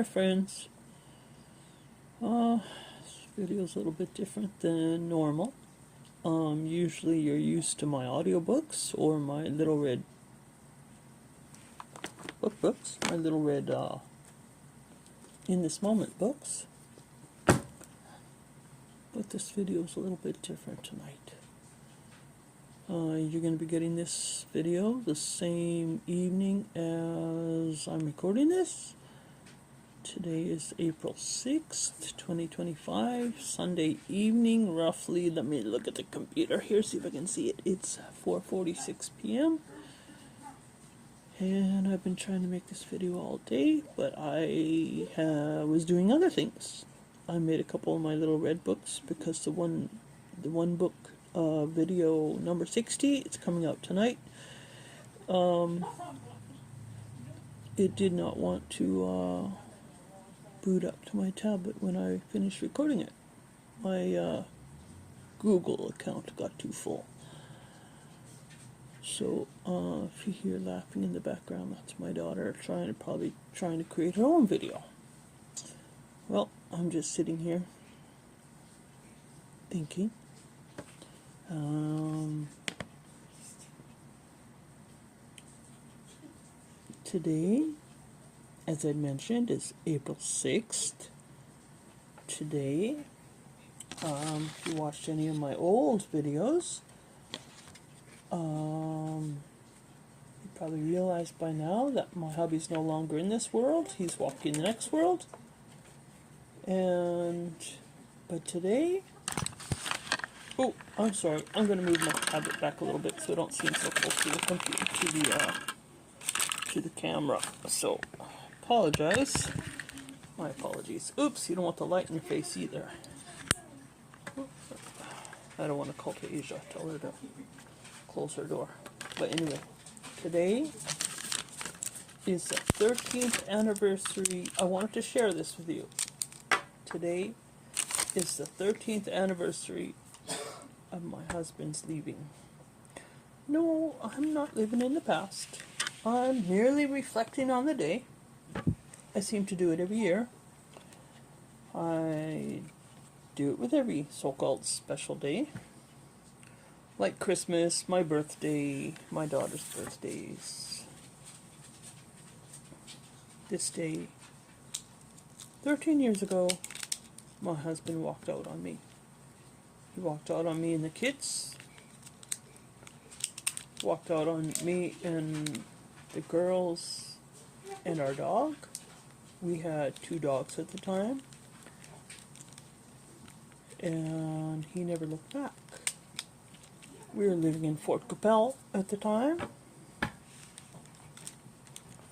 there, friends. This video is a little bit different than normal. Usually you're used to my audiobooks or my Little Red books, my Little Red In This Moment books. But this video is a little bit different tonight. You're going to be getting this video the same evening as I'm recording this. Today is April 6th, 2025, Sunday evening, roughly. Let me look at the computer here, see if I can see it. It's 4:46 p.m. And I've been trying to make this video all day, but I was doing other things. I made a couple of my Little Red books because the one book, video number 60, it's coming out tonight. It did not want to boot up to my tablet when I finished recording it. My Google account got too full. So if you hear laughing in the background, that's my daughter probably trying to create her own video. Well, I'm just sitting here thinking. Today, as I mentioned, is April 6th. Today, if you watched any of my old videos, you probably realized by now that my hubby's no longer in this world. He's walking the next world. But today, oh, I'm sorry. I'm going to move my tablet back a little bit so I don't seem so close to the computer, to the camera. So, apologize. My apologies. Oops, you don't want the light in your face either. I don't want to call to Asia. Tell her to close her door. But anyway, today is the 13th anniversary. I wanted to share this with you. Today is the 13th anniversary of my husband's leaving. No, I'm not living in the past. I'm merely reflecting on the day. I seem to do it every year. I do it with every so-called special day. Like Christmas, my birthday, my daughter's birthdays. This day, 13 years ago, my husband walked out on me. He walked out on me and the kids. Walked out on me and the girls and our dog. We had 2 dogs at the time. And he never looked back. We were living in Fort Capel at the time.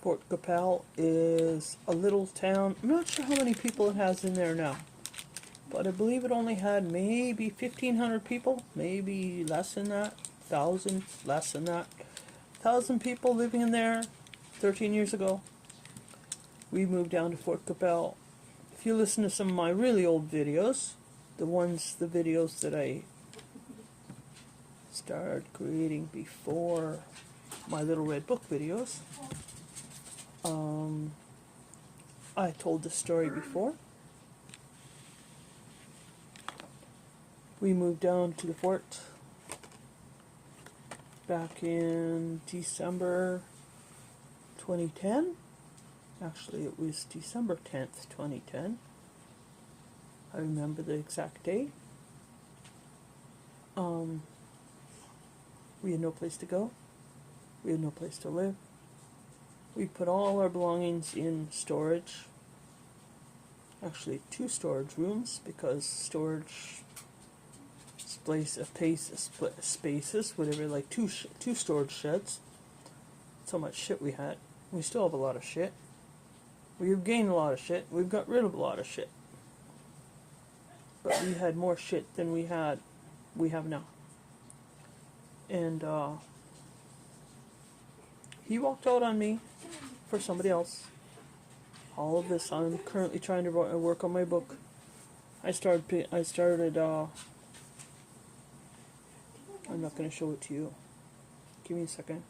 Fort Capel is a little town. I'm not sure how many people it has in there now. But I believe it only had maybe 1,500 people. Maybe less than that. 1,000, less than that. 1,000 people living in there 13 years ago. We moved down to Fort Capel. If you listen to some of my really old videos, the videos that I started creating before my Little Red Book videos, I told this story before. We moved down to the fort back in December 2010. Actually, it was December 10th, 2010. I remember the exact day. We had no place to go. We had no place to live. We put all our belongings in storage. Actually, 2 storage rooms, because storage spaces, whatever, like two storage sheds. So much shit we had. We still have a lot of shit. We've gained a lot of shit. We've got rid of a lot of shit. But we had more shit than we have now. And he walked out on me for somebody else. All of this, I'm currently trying to work on my book. I started I'm not going to show it to you. Give me a second.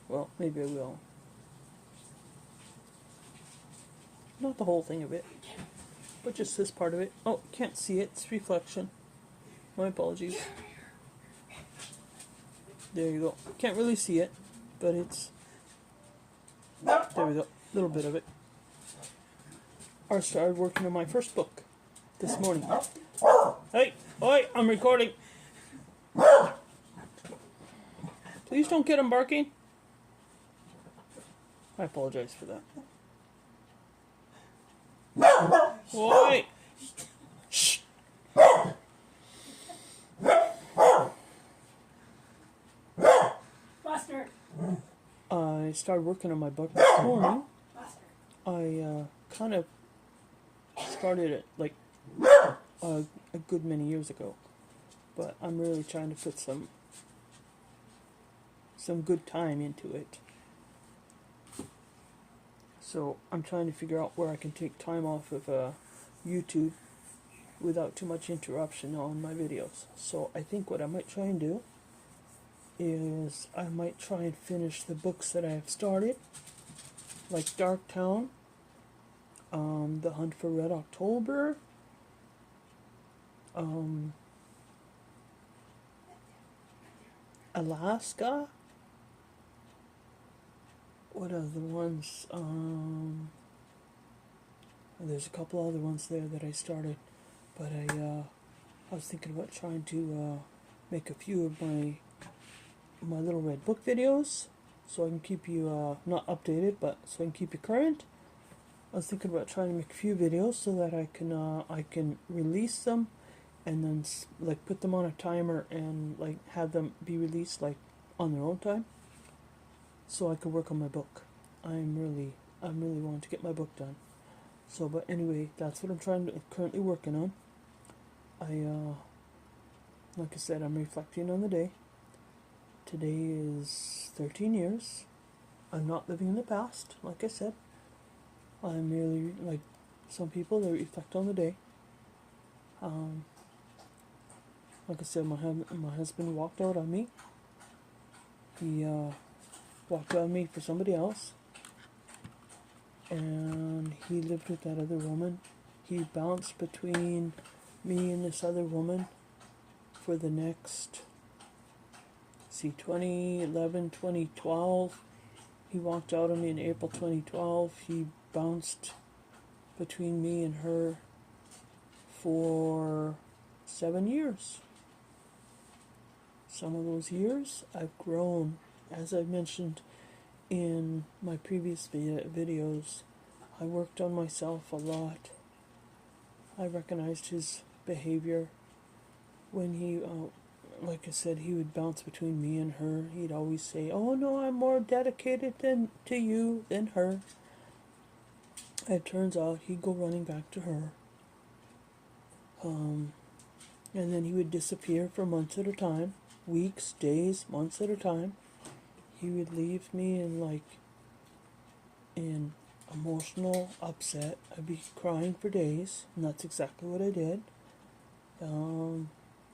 Well, maybe I will. Not the whole thing of it, but just this part of it. Oh, can't see it. It's reflection. My apologies. There you go. Can't really see it, but it's... There we go. A little bit of it. I started working on my first book this morning. Hey! Oi! I'm recording! Please don't get him barking. I apologize for that. Oi! Shh! Buster. I started working on my book this morning. I kind of started it like a good many years ago, but I'm really trying to put some good time into it. So I'm trying to figure out where I can take time off of YouTube without too much interruption on my videos. So I think what I might try and do is I might try and finish the books that I have started, like Dark Town, The Hunt for Red October, Alaska. What are the ones? There's a couple other ones there that I started, but I was thinking about trying to make a few of my little red book videos, so I can keep you not updated, but so I can keep you current. I was thinking about trying to make a few videos so that I can release them, and then like put them on a timer and like have them be released like on their own time, so I could work on my book. I'm really wanting to get my book done. So, but anyway, that's what I'm currently working on. Like I said, I'm reflecting on the day. Today is 13 years. I'm not living in the past, like I said. I'm merely, like some people, they reflect on the day. Like I said, my husband walked out on me. He walked out on me for somebody else. And he lived with that other woman. He bounced between me and this other woman for the next, 2011, 2012. He walked out on me in April 2012. He bounced between me and her for 7 years. Some of those years I've grown. As I mentioned in my previous videos, I worked on myself a lot. I recognized his behavior when he, like I said, he would bounce between me and her. He'd always say, "Oh no, I'm more dedicated to you than her." It turns out he'd go running back to her. And then he would disappear for months at a time, weeks, days, months at a time. He would leave me in emotional upset. I'd be crying for days, and that's exactly what I did.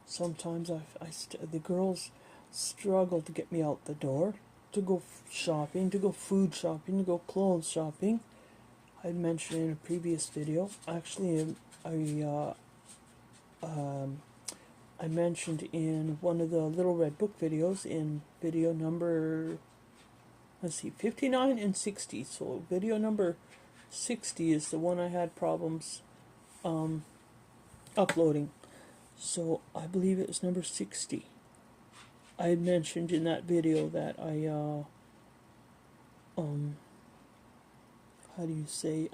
Sometimes the girls struggled to get me out the door, to go shopping, to go food shopping, to go clothes shopping. I mentioned in a previous video. Actually, I mentioned in one of the Little Red Book videos, in video number, 59 and 60. So video number 60 is the one I had problems uploading. So I believe it was number 60. I had mentioned in that video that how do you say,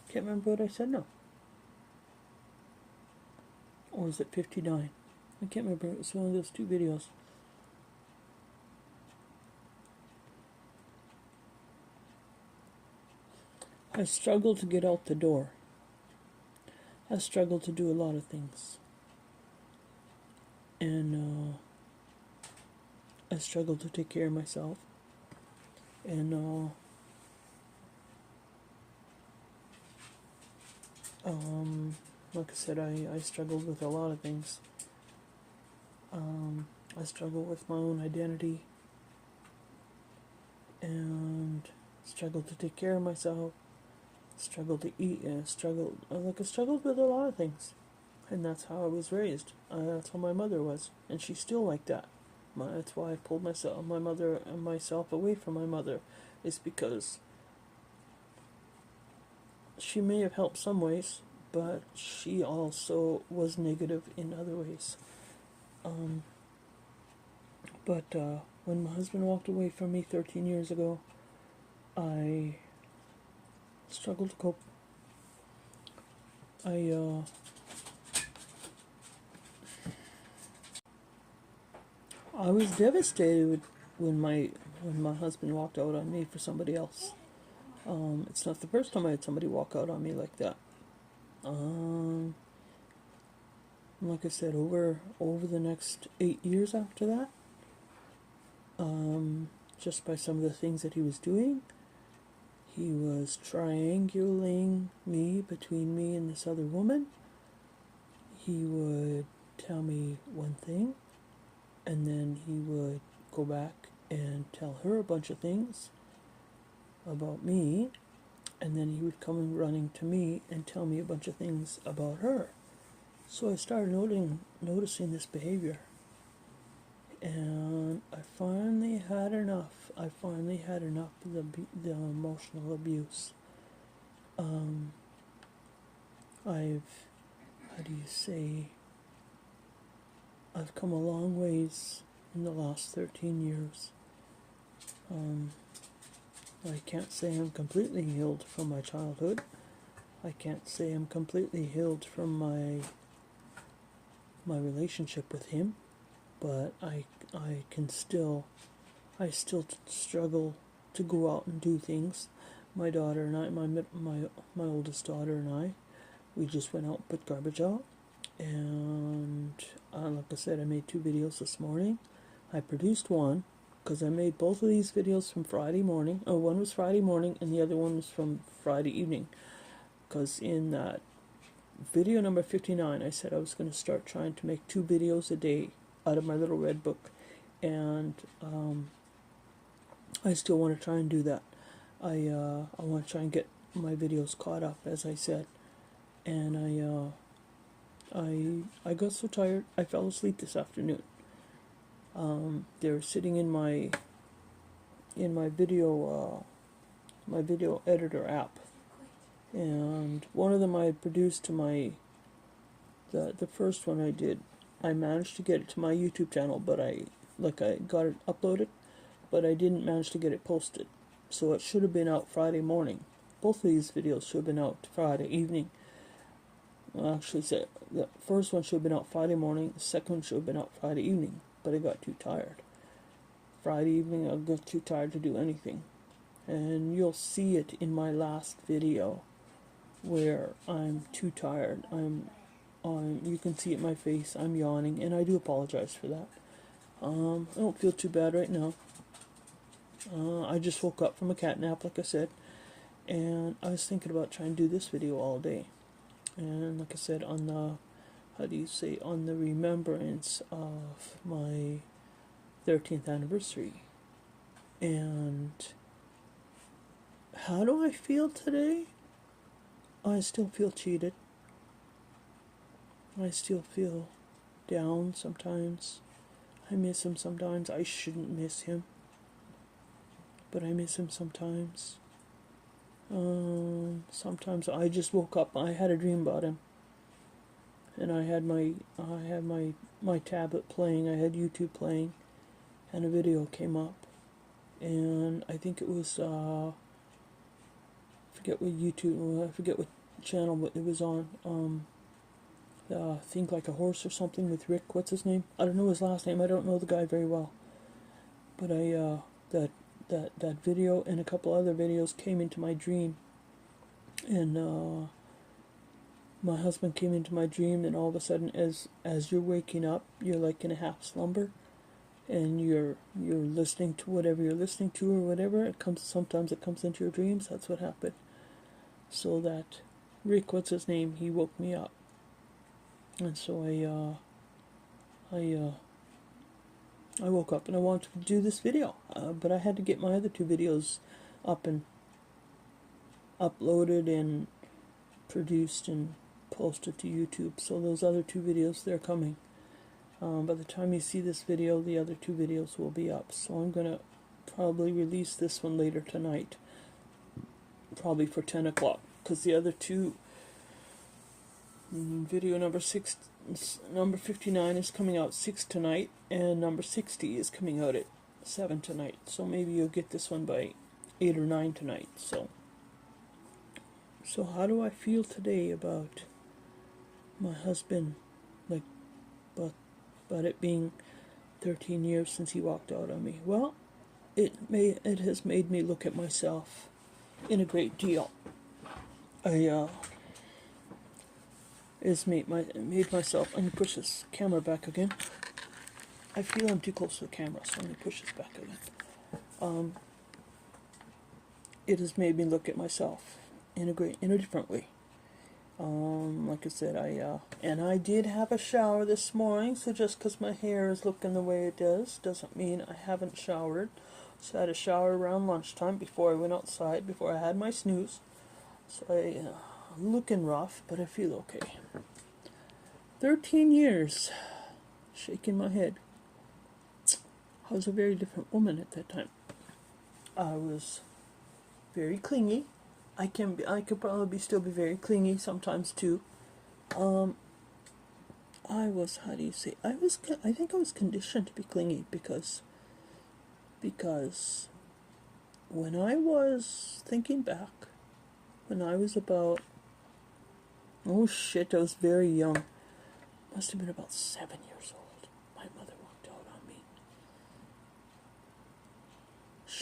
can't remember what I said now. Or is it 59? I can't remember. It was one of those two videos. I struggled to get out the door. I struggled to do a lot of things. And I struggled to take care of myself. And like I said, I struggled with a lot of things. I struggled with my own identity. And struggled to take care of myself, struggled to eat, and I struggled with a lot of things. And that's how I was raised. That's how my mother was, and she's still like that. That's why I pulled my mother and myself away from my mother, is because she may have helped some ways, but she also was negative in other ways. But when my husband walked away from me 13 years ago, I struggled to cope. I was devastated when my husband walked out on me for somebody else. It's not the first time I had somebody walk out on me like that. Like I said, over the next 8 years after that, just by some of the things that he was doing, he was triangulating me between me and this other woman. He would tell me one thing, and then he would go back and tell her a bunch of things about me, and then he would come running to me and tell me a bunch of things about her. So I started noticing this behavior, and I finally had enough. I finally had enough of the emotional abuse. I've come a long ways in the last 13 years. I can't say I'm completely healed from my childhood. I can't say I'm completely healed from my relationship with him, but I still struggle to go out and do things. My daughter and I, my oldest daughter and I, we just went out and put garbage out, and like I said, I made 2 videos this morning. I produced one, because I made both of these videos from Friday morning. One was Friday morning and the other one was from Friday evening, because in that video number 59 I said I was going to start trying to make 2 videos a day out of my little red book, and I still want to try and do that. I want to try and get my videos caught up, as I said, and I got so tired I fell asleep this afternoon. They were sitting in my video editor app, and one of them I had produced to the first one I did. I managed to get it to my YouTube channel, but I got it uploaded, but I didn't manage to get it posted. So it should have been out Friday morning. Both of these videos should have been out Friday evening. Well, actually, the first one should have been out Friday morning. The second one should have been out Friday evening, but I got too tired. Friday evening, I got too tired to do anything. And you'll see it in my last video where I'm too tired. You can see it in my face. I'm yawning, and I do apologize for that. I don't feel too bad right now. I just woke up from a cat nap, like I said, and I was thinking about trying to do this video all day. And like I said, on the remembrance of my 13th anniversary. And how do I feel today? I still feel cheated. I still feel down sometimes. I miss him sometimes. I shouldn't miss him, but I miss him sometimes. Sometimes I just woke up. I had a dream about him, and I had my tablet playing. I had YouTube playing, and a video came up, and I think it was I forget what channel it was on. Think Like a Horse or something with Rick. What's his name? I don't know his last name. I don't know the guy very well, but that video and a couple other videos came into my dream, and my husband came into my dream, and all of a sudden, as you're waking up, you're like in a half slumber, and you're listening to whatever you're listening to or whatever. Sometimes it comes into your dreams. That's what happened. So that Rick, what's his name, he woke me up, and so I woke up and I wanted to do this video, but I had to get my other 2 videos up and uploaded and produced and posted to YouTube. So those other 2 videos, they're coming. By the time you see this video, the other 2 videos will be up. So I'm going to probably release this one later tonight. Probably for 10 o'clock. Because the other 2, video number 59 is coming out 6 tonight. And number 60 is coming out at 7 tonight. So maybe you'll get this one by 8 or 9 tonight. So how do I feel today about my husband? Like, about it being 13 years since he walked out on me. Well, it has made me look at myself in a great deal. It's made myself. Let me push this camera back again. I feel I'm too close to the camera, so I'm going to push this back again. It has made me look at myself in a different way. Like I said, I did have a shower this morning, so just because my hair is looking the way it does, doesn't mean I haven't showered. So I had a shower around lunchtime before I went outside, before I had my snooze. So I'm looking rough, but I feel okay. 13 years, shaking my head. I was a very different woman at that time. I was very clingy. I could probably still be very clingy sometimes too. I think I was conditioned to be clingy because when I was thinking back, when I was about, I was very young. Must have been about 7 years old. My mother walked out on me.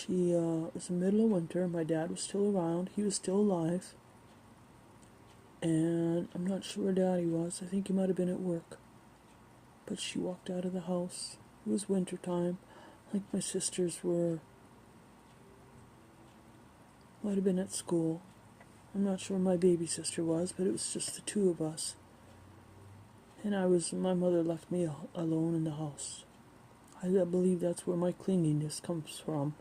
It was the middle of winter. My dad was still around. He was still alive. And I'm not sure where Daddy was. I think he might have been at work. But she walked out of the house. It was winter time. I think my sisters might have been at school. I'm not sure where my baby sister was, but it was just the 2 of us. And my mother left me alone in the house. I believe that's where my clinginess comes from,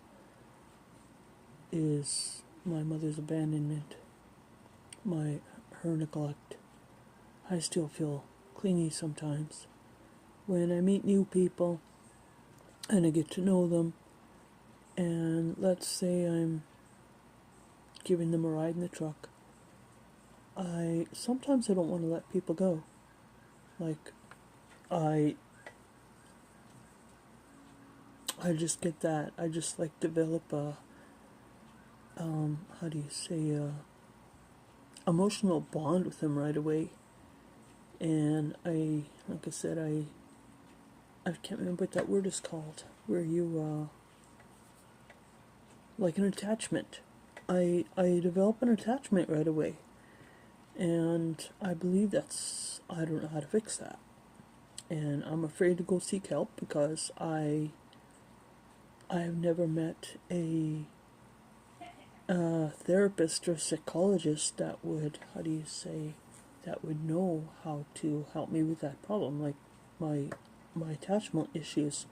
is my mother's abandonment, her neglect. I still feel clingy sometimes. When I meet new people and I get to know them, and let's say I'm giving them a ride in the truck, sometimes I don't want to let people go. Like, I just get that. I just like develop a, emotional bond with them right away. And I can't remember what that word is called, where you, like an attachment. I develop an attachment right away. And I believe I don't know how to fix that. And I'm afraid to go seek help because I've never met a therapist or psychologist that would, that would know how to help me with that problem, like my attachment issues.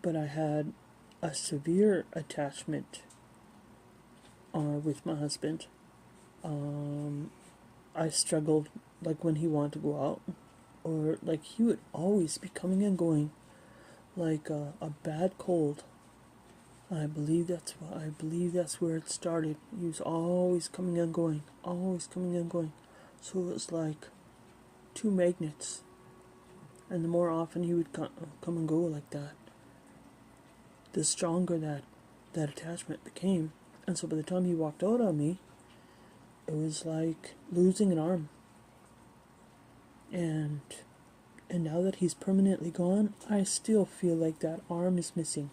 But I had a severe attachment with my husband. I struggled, like when he wanted to go out, or like he would always be coming and going, like a bad cold. I believe that's where it started. He was always coming and going, always coming and going. So it was like 2 magnets, and the more often he would come and go like that, the stronger that attachment became. And so by the time he walked out on me, it was like losing an arm. And now that he's permanently gone, I still feel like that arm is missing.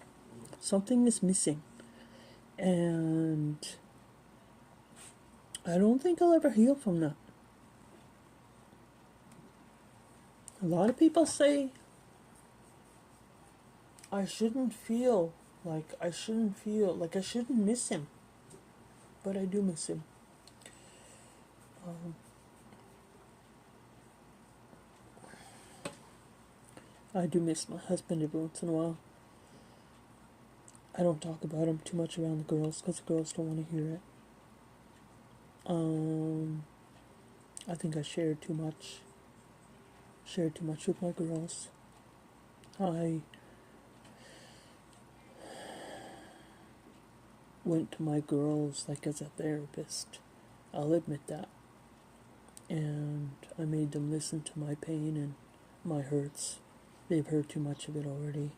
Something is missing. And I don't think I'll ever heal from that. A lot of people say I shouldn't miss him. But I do miss him. I do miss my husband every once in a while. I don't talk about them too much around the girls because the girls don't want to hear it. I think I shared too much. Shared too much with my girls. I went to my girls like as a therapist. I'll admit that. And I made them listen to my pain and my hurts. They've heard too much of it already.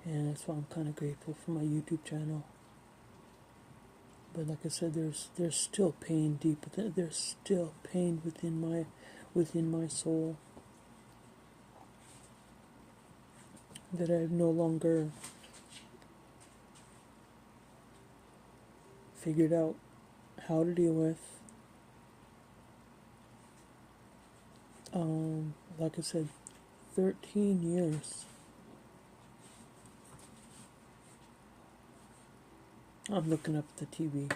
And that's why I'm kind of grateful for my YouTube channel. But like I said, there's still pain deep within. There's still pain within my soul that I've no longer figured out how to deal with. Like I said, 13 years. I'm looking up the TV.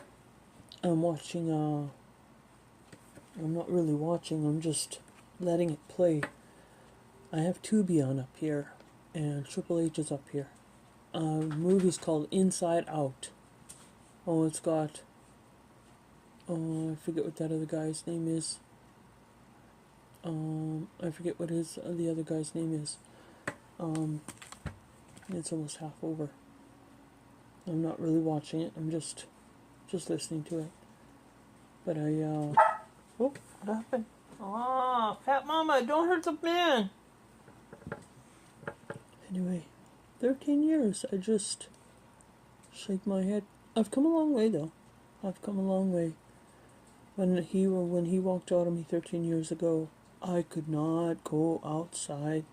I'm watching, I'm not really watching, I'm just letting it play. I have Tubi on up here, and Triple H is up here. Movie's called Inside Out. Oh, it's got, I forget what that other guy's name is. I forget what the other guy's name is. It's almost half over. I'm not really watching it. I'm just listening to it. But oh, what happened? Ah, Fat Mama, don't hurt the man. Anyway, 13 years. I just shake my head. I've come a long way, though. I've come a long way. When he walked out on me 13 years ago, I could not go outside.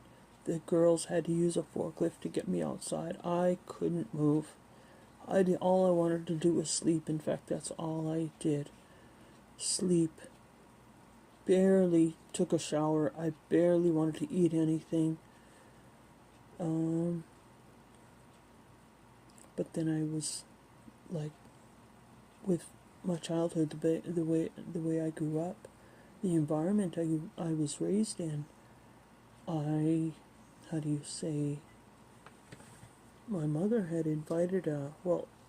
The girls had to use a forklift to get me outside. I couldn't move. All I wanted to do was sleep. In fact, that's all I did. Sleep. Barely took a shower. I barely wanted to eat anything. But then I was like, with my childhood, the way I grew up, the environment I was raised in, my mother had invited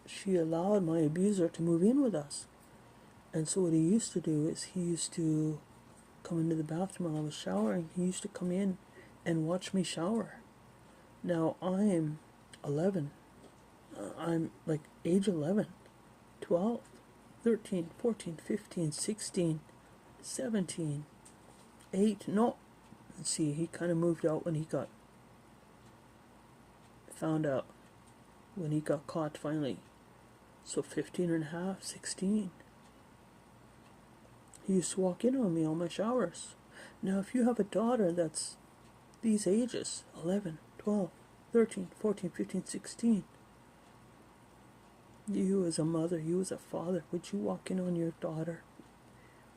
she allowed my abuser to move in with us. And so what he used to do is he used to come into the bathroom while I was showering. He used to come in and watch me shower. Now, I'm 11. I'm like age 11, 12, 13, 14, 15, 16, 17, 8. No, let's see, he kind of moved out when he got found out, when he got caught finally. So 15 and a half, 16. He used to walk in on me on my showers. Now, if you have a daughter that's these ages, 11, 12, 13, 14, 15, 16, you as a mother, you as a father, would you walk in on your daughter,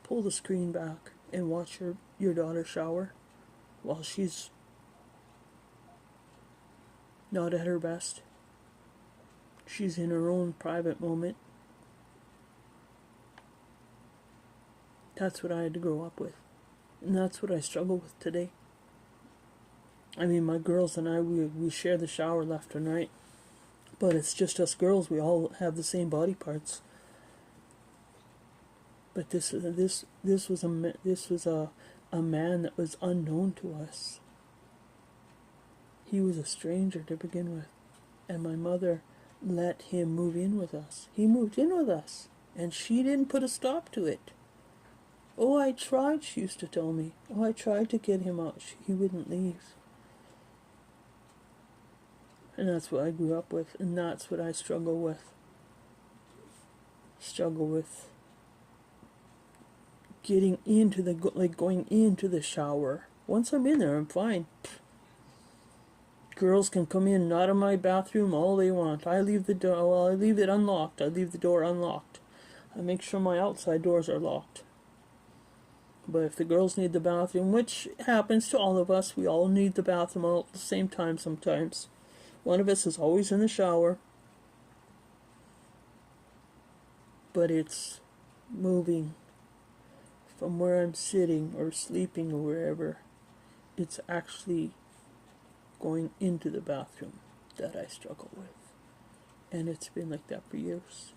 pull the screen back, and watch your daughter shower while she's not at her best? She's in her own private moment. That's what I had to grow up with. And that's what I struggle with today. I mean, my girls and I, we share the shower left and right. But it's just us girls. We all have the same body parts. But this was a man that was unknown to us. He was a stranger to begin with. And my mother let him move in with us. He moved in with us. And she didn't put a stop to it. Oh, I tried, she used to tell me. Oh, I tried to get him out. He wouldn't leave. And that's what I grew up with. And that's what I struggle with. Getting into going into the shower. Once I'm in there, I'm fine. Girls can come in, not in my bathroom, all they want. I leave the door, well, I leave it unlocked. I leave the door unlocked. I make sure my outside doors are locked. But if the girls need the bathroom, which happens to all of us, we all need the bathroom all at the same time sometimes. One of us is always in the shower. But it's moving from where I'm sitting or sleeping or wherever. It's actually going into the bathroom that I struggle with. And it's been like that for years.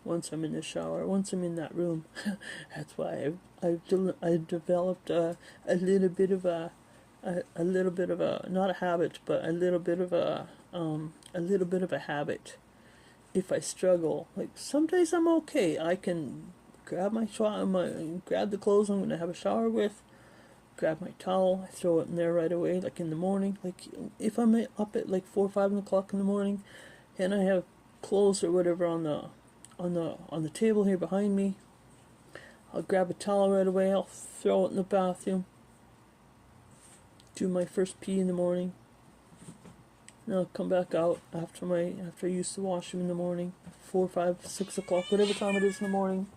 Once I'm in the shower, once I'm in that room, that's why I've developed a little bit of a little bit of a, not a habit, but a little bit of a habit. If I struggle, like some days I'm okay. I can grab grab the clothes I'm gonna have a shower with, grab my towel, I throw it in there right away, like in the morning. Like if I'm up at like 4 or 5 o'clock in the morning, and I have clothes or whatever on the table here behind me, I'll grab a towel right away. I'll throw it in the bathroom. Do my first pee in the morning. Then I'll come back out after I use the washroom in the morning, 4, 5, 6 o'clock, whatever time it is in the morning.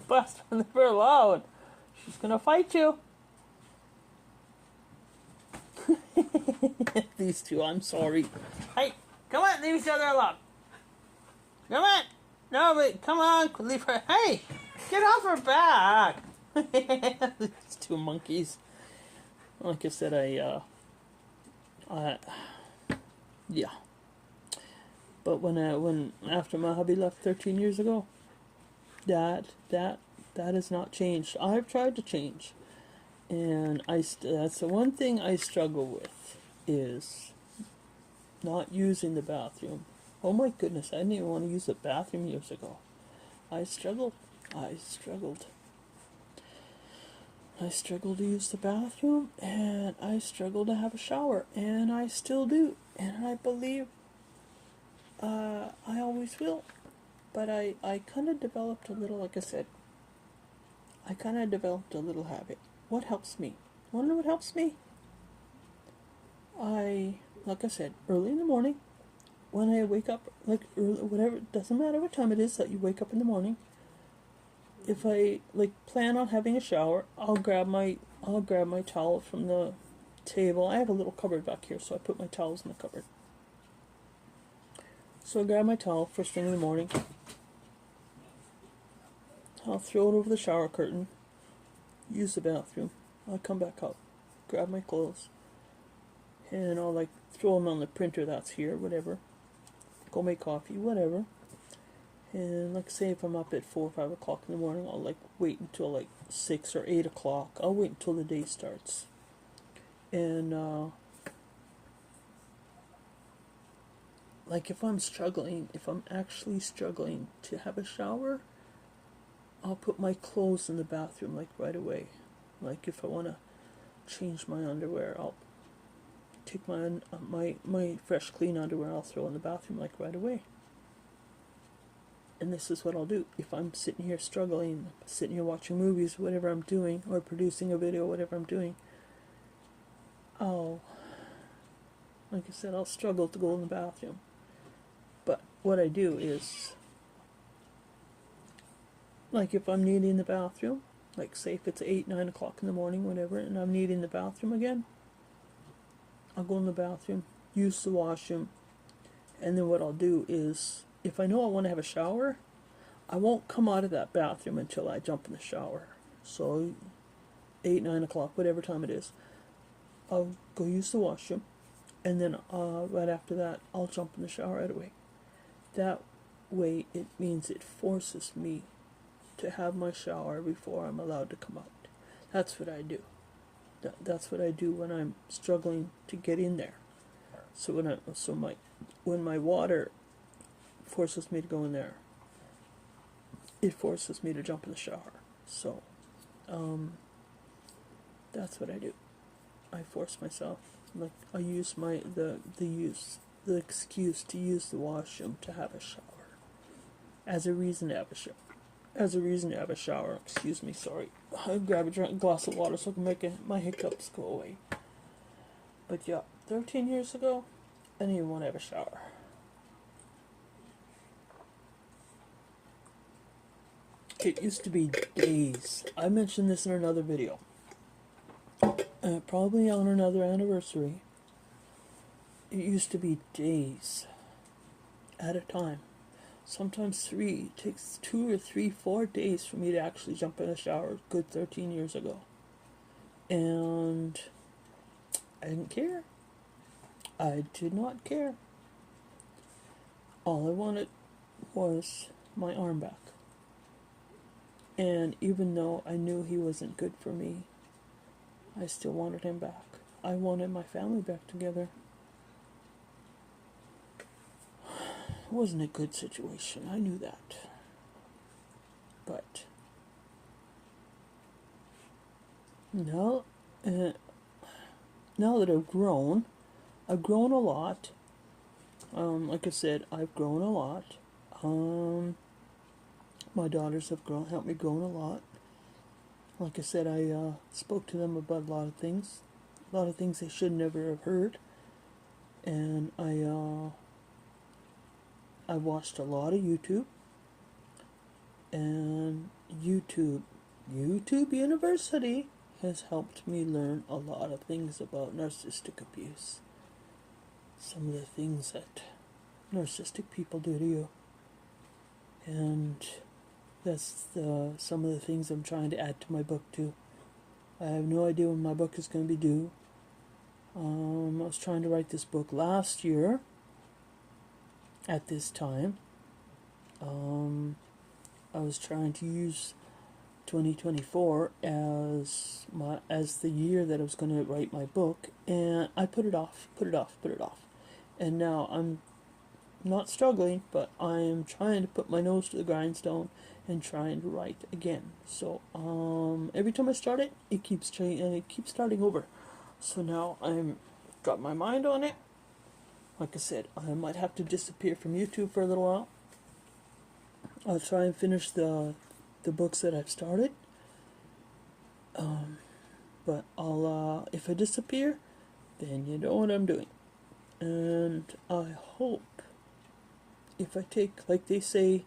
Bust on the door loud. She's gonna fight you. These two, I'm sorry. Hey, come on, leave each other alone. Come on. No, but come on, leave her. Hey, get off her back. These two monkeys. Like I said, yeah. But when after my hubby left 13 years ago, that has not changed. I've tried to change, and that's the one thing I struggle with, is not using the bathroom. Oh my goodness, I didn't even want to use the bathroom years ago. I struggled to use the bathroom, and I struggle to have a shower, and I still do, and I believe I always will. But I kind of developed a little, like I said, I kind of developed a little habit. What helps me? Want to know what helps me? Like I said, early in the morning, when I wake up, like early, whatever, doesn't matter what time it is that you wake up in the morning. If I plan on having a shower, I'll grab my towel from the table. I have a little cupboard back here, so I put my towels in the cupboard. So I grab my towel first thing in the morning. I'll throw it over the shower curtain, use the bathroom. I'll come back out, grab my clothes, and I'll throw them on the printer that's here, whatever. Go make coffee, whatever. And say if I'm up at 4 or 5 o'clock in the morning, I'll wait until 6 or 8 o'clock. I'll wait until the day starts. And if I'm actually struggling to have a shower, I'll put my clothes in the bathroom right away. If I want to change my underwear, I'll take my fresh clean underwear, I'll throw in the bathroom right away. And this is what I'll do. If I'm sitting here struggling, sitting here watching movies, whatever I'm doing, or producing a video, whatever I'm doing, like I said, I'll struggle to go in the bathroom. But what I do is, if I'm needing the bathroom, say if it's 8, 9 o'clock in the morning, whatever, and I'm needing the bathroom again, I'll go in the bathroom, use the washroom, and then what I'll do is, if I know I want to have a shower, I won't come out of that bathroom until I jump in the shower. So 8, 9 o'clock, whatever time it is, I'll go use the washroom, and then right after that, I'll jump in the shower right away. That way, it means it forces me to have my shower before I'm allowed to come out. That's what I do. That's what I do when I'm struggling to get in there. So when my water forces me to go in there, it forces me to jump in the shower. So that's what I do. I force myself. I use the excuse to use the washroom to have a shower as a reason to have a shower. Excuse me, sorry. I grab a glass of water so I can make my hiccups go away. But yeah, 13 years ago, I didn't even want to have a shower. It used to be days. I mentioned this in another video. Probably on another anniversary. It used to be days at a time. Sometimes 3. It takes 2 or 3, 4 days for me to actually jump in a shower. Good 13 years ago. And I didn't care. I did not care. All I wanted was my arm back. And even though I knew he wasn't good for me, I still wanted him back. I wanted my family back together. It wasn't a good situation, I knew that. But now, now that I've grown a lot. Like I said, I've grown a lot. My daughters have helped me grow a lot. Like I said, I spoke to them about a lot of things they should never have heard. And I watched a lot of YouTube. And YouTube University has helped me learn a lot of things about narcissistic abuse. Some of the things that narcissistic people do to you. And that's some of the things I'm trying to add to my book too. I have no idea when my book is going to be due. I was trying to write this book last year at this time. I was trying to use 2024 as the year that I was going to write my book, and I put it off. And now I'm not struggling, but I'm trying to put my nose to the grindstone and trying to write again. So every time I start it, it keeps starting over. So now I'm got my mind on it. Like I said, I might have to disappear from YouTube for a little while. I'll try and finish the books that I've started. But I'll if I disappear, then you know what I'm doing. And I hope, if I take, like they say,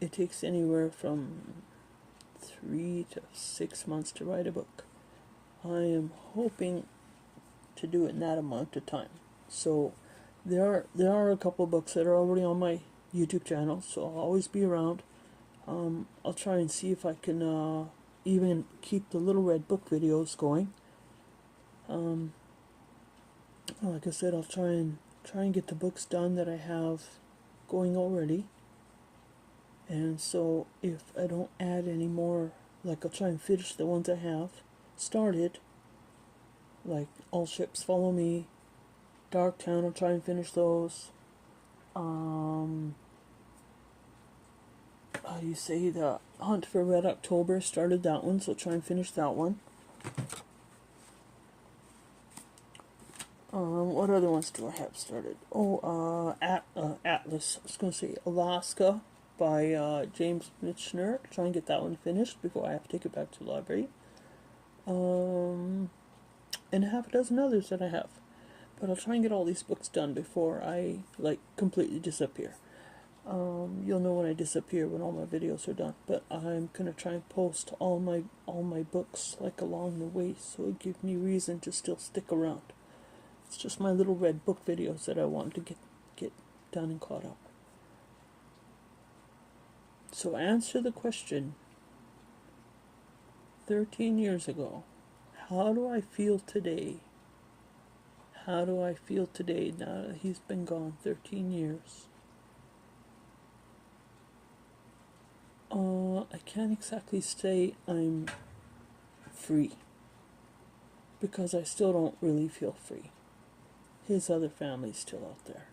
it takes anywhere from 3 to 6 months to write a book. I am hoping to do it in that amount of time. So there are a couple of books that are already on my YouTube channel, so I'll always be around. I'll try and see if I can even keep the Little Red Book videos going. Like I said, I'll try and get the books done that I have going already. And so if I don't add any more, like I'll try and finish the ones I have started, like All Ships Follow Me, Dark Town, I'll try and finish those. You say the Hunt for Red October, started that one, so I'll try and finish that one. What other ones do I have started? Atlas. I was going to say Alaska by James Michener. Try and get that one finished before I have to take it back to the library. And half a dozen others that I have. But I'll try and get all these books done before I completely disappear. You'll know when I disappear, when all my videos are done. But I'm gonna try and post all my books along the way, so it gives me reason to still stick around. It's just my Little Red Book videos that I want to get done and caught up. So answer the question. 13 years ago, how do I feel today? How do I feel today now that he's been gone 13 years? I can't exactly say I'm free, because I still don't really feel free. His other family's still out there.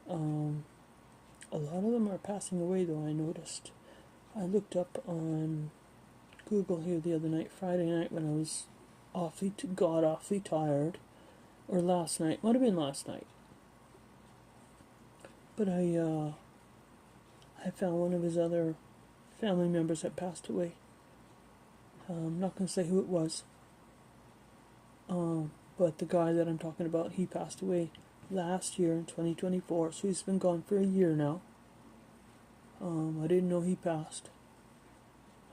A lot of them are passing away, though, I noticed. I looked up on Google here the other night, Friday night, when I was awfully tired. Or last night, might have been last night. But I found one of his other family members had passed away. I'm not going to say who it was. But the guy that I'm talking about, he passed away last year in 2024, so he's been gone for a year now. I didn't know he passed.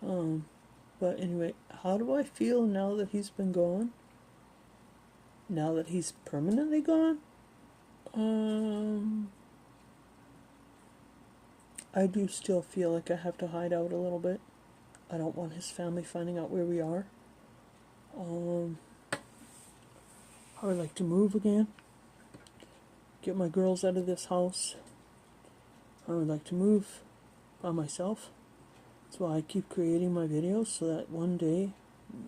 But anyway, how do I feel now that he's been gone? Now that he's permanently gone? I do still feel like I have to hide out a little bit. I don't want his family finding out where we are. I would like to move again. Get my girls out of this house. I would like to move by myself. That's why I keep creating my videos, so that one day,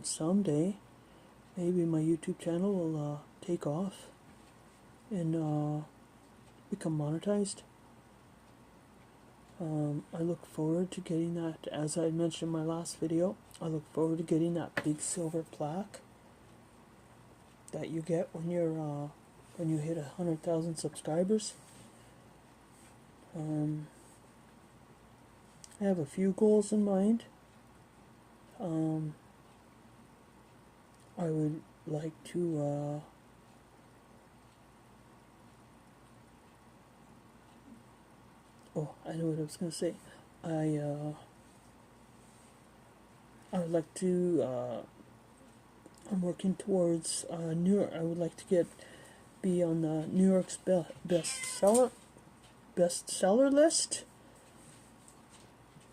someday, maybe my YouTube channel will take off and become monetized. I look forward to getting that, as I mentioned in my last video, I look forward to getting that big silver plaque that you get when you hit 100,000 subscribers. I have a few goals in mind. I would like to I know what I was going to say. I would like to. I'm working towards New York. I would like to be on the New York's bestseller list.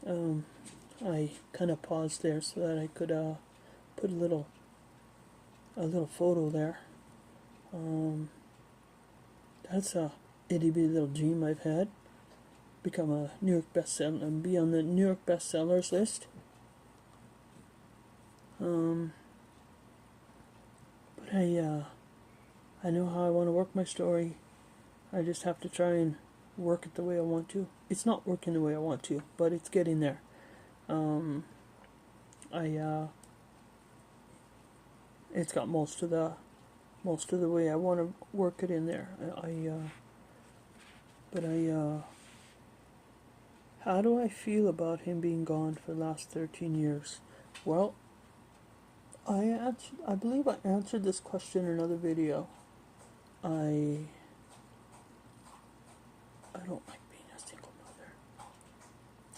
I kind of paused there so that I could put a little photo there. That's a itty bitty little dream I've had. Become a New York bestseller and be on the New York bestsellers list. But I know how I want to work my story. I just have to try and work it the way I want to. It's not working the way I want to, but it's getting there. It's got most of the way I want to work it in there. How do I feel about him being gone for the last 13 years? Well, I believe I answered this question in another video. I don't like being a single mother.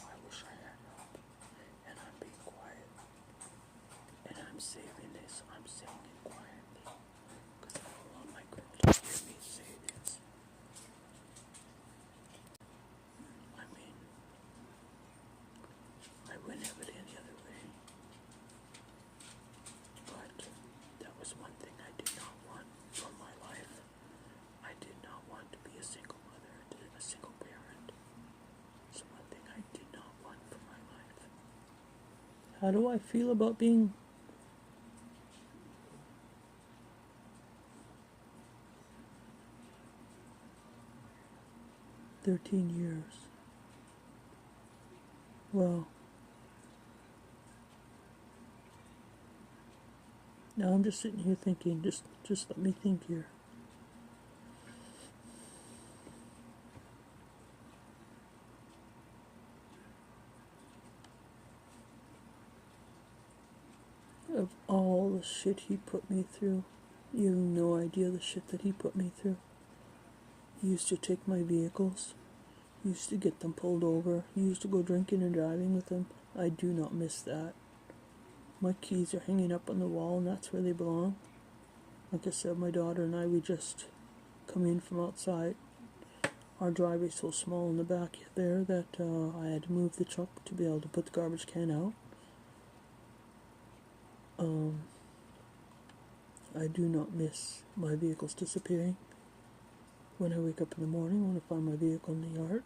I wish I had help. And I'm being quiet. And I'm saving this. I'm saying it quietly. Because I don't want my girl to hear me say this. I mean, I wouldn't have it any other way. But that was one thing I did not want from my life. I did not want to be a single mother, a single parent. It's one thing I did not want from my life. How do I feel about being 13 years? Well, now I'm just sitting here thinking, just let me think here. Of all the shit he put me through, you have no idea the shit that he put me through. He used to take my vehicles, he used to get them pulled over, he used to go drinking and driving with them. I do not miss that. My keys are hanging up on the wall, and that's where they belong. Like I said, my daughter and I, we just come in from outside. Our driveway's so small in the back there that I had to move the truck to be able to put the garbage can out. I do not miss my vehicles disappearing. When I wake up in the morning, I want to find my vehicle in the yard.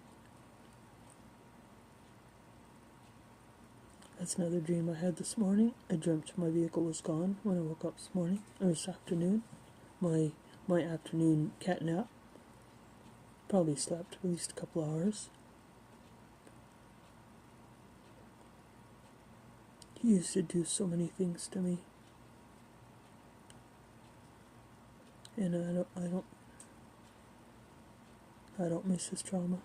That's another dream I had this morning. I dreamt my vehicle was gone when I woke up this morning, or this afternoon. My afternoon cat nap. Probably slept at least a couple hours. He used to do so many things to me. And I don't miss his trauma.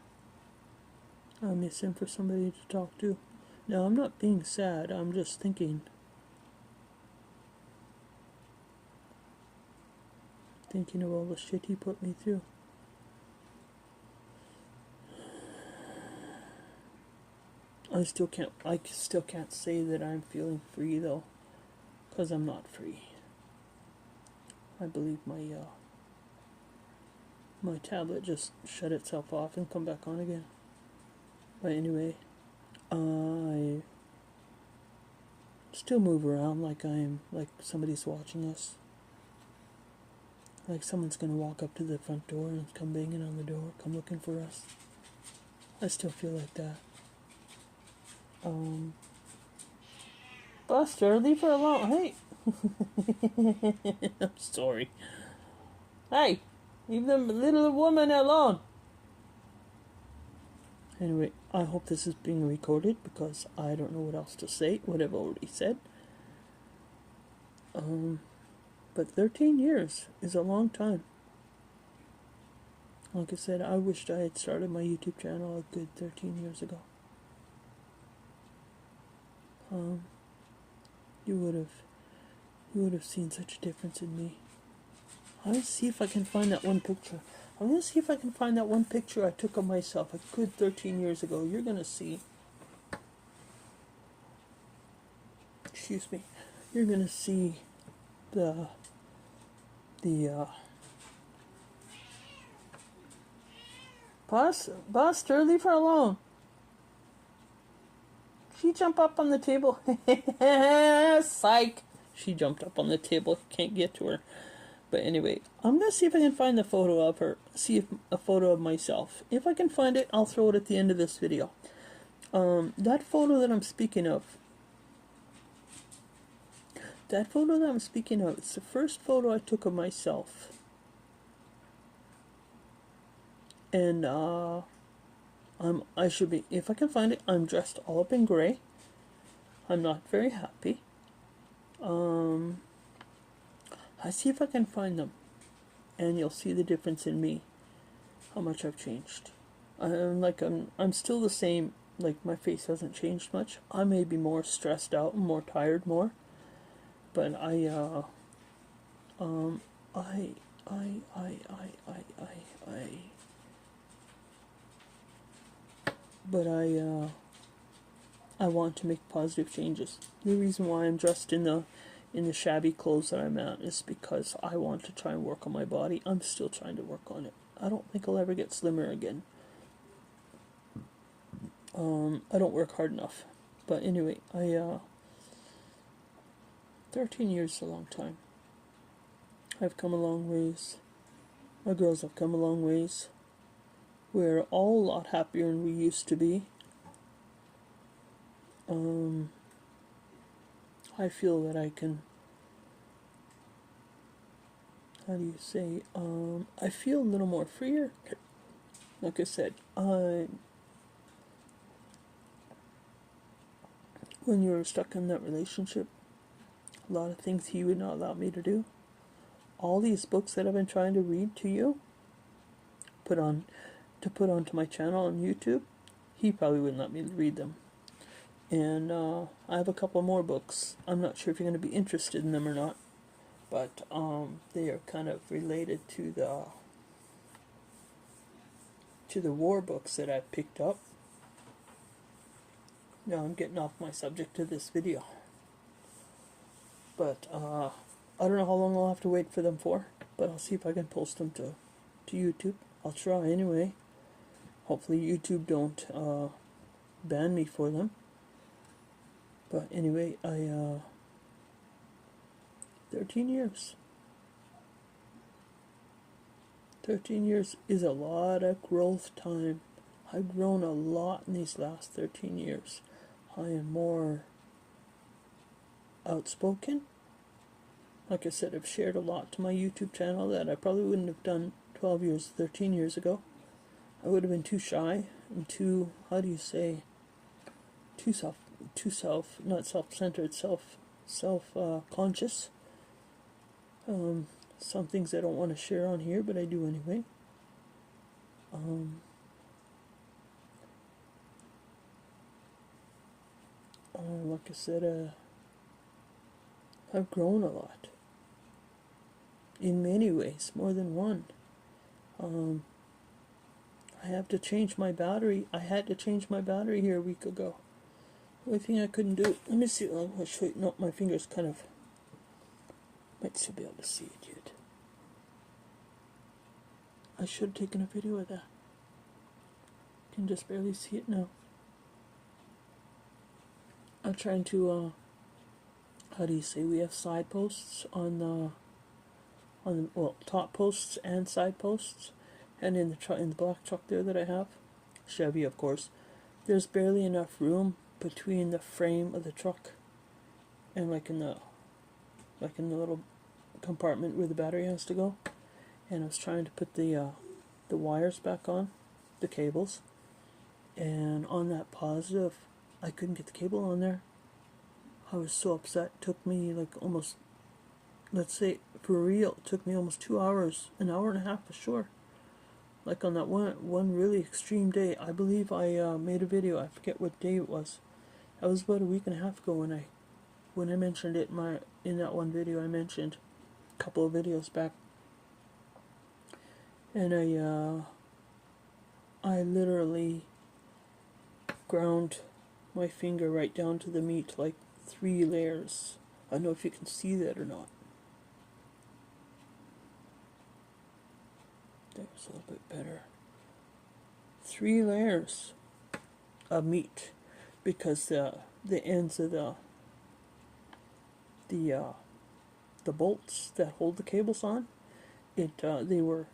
I miss him for somebody to talk to. Now, I'm not being sad, I'm just thinking of all the shit he put me through. I still can't say that I'm feeling free though, because I'm not free. I believe my tablet just shut itself off and come back on again. But anyway, I still move around like somebody's watching us. Like someone's gonna walk up to the front door and come banging on the door, come looking for us. I still feel like that. Buster, leave her alone. Hey. I'm sorry. Hey, leave the little woman alone. Anyway, I hope this is being recorded because I don't know what else to say, what I've already said. But 13 years is a long time. Like I said, I wished I had started my YouTube channel a good 13 years ago. You would have seen such a difference in me. I'm gonna see if I can find that one picture. I'm gonna see if I can find that one picture I took of myself a good 13 years ago. You're gonna see. Excuse me. You're gonna see the Buster, leave her alone. She jumped up on the table. Psych. She jumped up on the table. Can't get to her. But anyway, I'm going to see if I can find the photo of her. See if a photo of myself. If I can find it, I'll throw it at the end of this video. That photo that I'm speaking of. It's the first photo I took of myself. And I should be, if I can find it, I'm dressed all up in gray. I'm not very happy. I see if I can find them, and you'll see the difference in me, how much I've changed. I'm still the same. Like, my face hasn't changed much. I may be more stressed out and more tired more, but I want to make positive changes. The reason why I'm dressed in the shabby clothes that I'm at is because I want to try and work on my body. I'm still trying to work on it. I don't think I'll ever get slimmer again. I don't work hard enough. But anyway, 13 years is a long time. I've come a long ways. My girls have come a long ways. We're all a lot happier than we used to be. I feel that I can, how do you say, I feel a little more freer. Like I said, when you were stuck in that relationship, a lot of things he would not allow me to do. All these books that I've been trying to read to you, put onto my channel on YouTube, he probably wouldn't let me read them. And I have a couple more books. I'm not sure if you're going to be interested in them or not, but they are kind of related to the war books that I've picked up. Now I'm getting off my subject of this video, but I don't know how long I'll have to wait for them for, but I'll see if I can post them to YouTube. I'll try anyway. Hopefully YouTube don't ban me for them. But anyway, 13 years. 13 years is a lot of growth time. I've grown a lot in these last 13 years. I am more outspoken. Like I said, I've shared a lot to my YouTube channel that I probably wouldn't have done 13 years ago. I would have been too shy and too, how do you say, not self-centered, self-conscious. Some things I don't want to share on here, but I do anyway. Like I said, I've grown a lot. In many ways, more than one. I have to change my battery. I had to change my battery here a week ago. Only thing I couldn't do. Let me see. I'll show you. No, my finger's kind of. Might still be able to see it yet. I should have taken a video of that. Can just barely see it now. I'm trying to. How do you say? We have side posts on the. Well, top posts and side posts, and in the black truck there that I have, Chevy, of course. There's barely enough room between the frame of the truck and like in the little compartment where the battery has to go. And I was trying to put the wires back on, the cables, and on that positive, I couldn't get the cable on there. I was so upset. It took me like almost, let's say for real, it took me almost 2 hours, an hour and a half for sure. Like on that one really extreme day, I believe I made a video. I forget what day it was. That was about a week and a half ago when I mentioned it in that one video. I mentioned a couple of videos back, and I literally ground my finger right down to the meat, like 3 layers. I don't know if you can see that or not. There's a little bit better. 3 layers of meat, because the ends of the bolts that hold the cables on, they were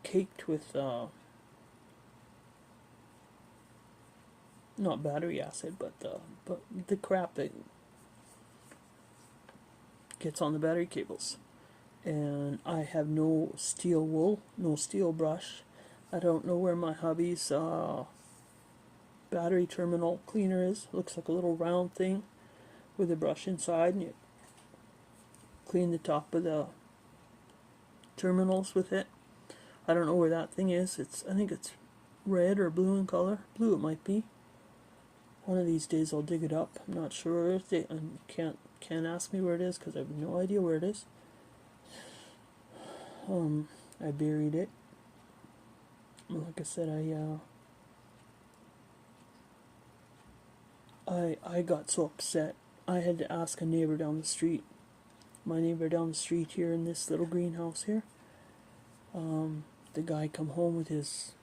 caked with not battery acid, but the crap that gets on the battery cables. And I have no steel wool, no steel brush. I don't know where my hubby's battery terminal cleaner is. It looks like a little round thing with a brush inside, and you clean the top of the terminals with it. I don't know where that thing is. I think it's red or blue in color. Blue it might be. One of these days I'll dig it up. I'm not sure if they can't ask me where it is because I have no idea where it is. I buried it. Like I said, I got so upset. I had to ask a neighbor down the street. My neighbor down the street here in this little greenhouse here. The guy come home with his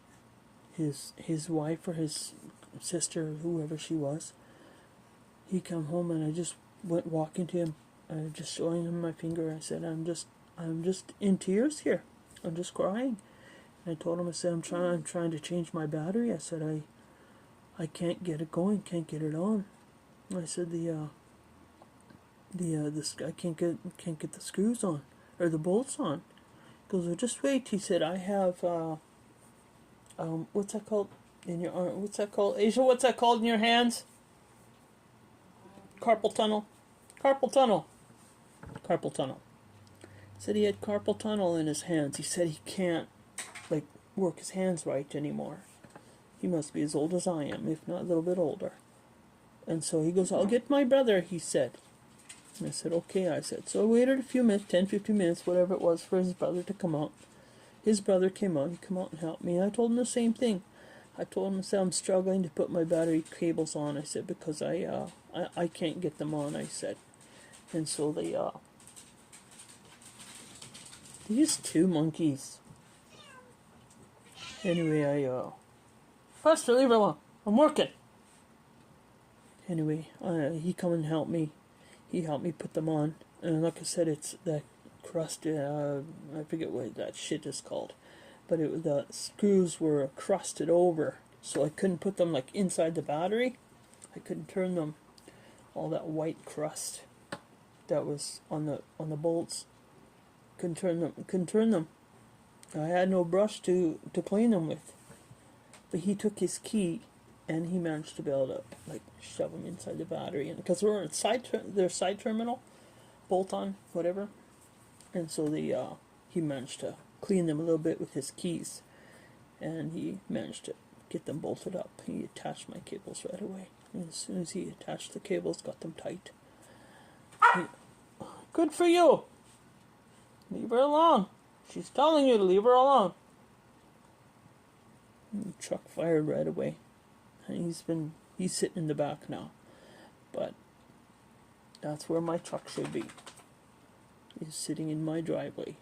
wife or his sister, whoever she was. He come home and I just went walking to him, just showing him my finger. I said, I'm just in tears here. I'm just crying. And I told him, I said, I'm trying to change my battery. I said, I can't get it going, can't get it on. I said I can't get the screws on or the bolts on. He goes, well, just wait. He said, I have what's that called in your arm? What's that called, Asia? What's that called in your hands? Carpal tunnel. Carpal tunnel. Carpal tunnel. He said he had carpal tunnel in his hands. He said he can't like work his hands right anymore. He must be as old as I am, if not a little bit older. And so he goes, I'll get my brother, he said. And I said, okay, I said. So I waited a few minutes, 10, 15 minutes, whatever it was, for his brother to come out. His brother came out, he came out and helped me. I told him the same thing. I told him, I said, I'm struggling to put my battery cables on, I said, because I can't get them on, I said. And so these 2 monkeys. Anyway, Buster, leave her alone. I'm working. Anyway, he come and helped me. He helped me put them on. And like I said, it's that crust, I forget what that shit is called. But the screws were crusted over. So I couldn't put them like inside the battery. I couldn't turn them. All that white crust that was on the bolts. Couldn't turn them. I had no brush to clean them with. But he took his key and he managed to be able to like shove them inside the battery, and because we're in their side terminal, bolt on, whatever. And so he managed to clean them a little bit with his keys, and he managed to get them bolted up. He attached my cables right away. And as soon as he attached the cables, got them tight. Good for you. Leave her alone. She's telling you to leave her alone. And the truck fired right away. And he's sitting in the back now. But that's where my truck should be. He's sitting in my driveway.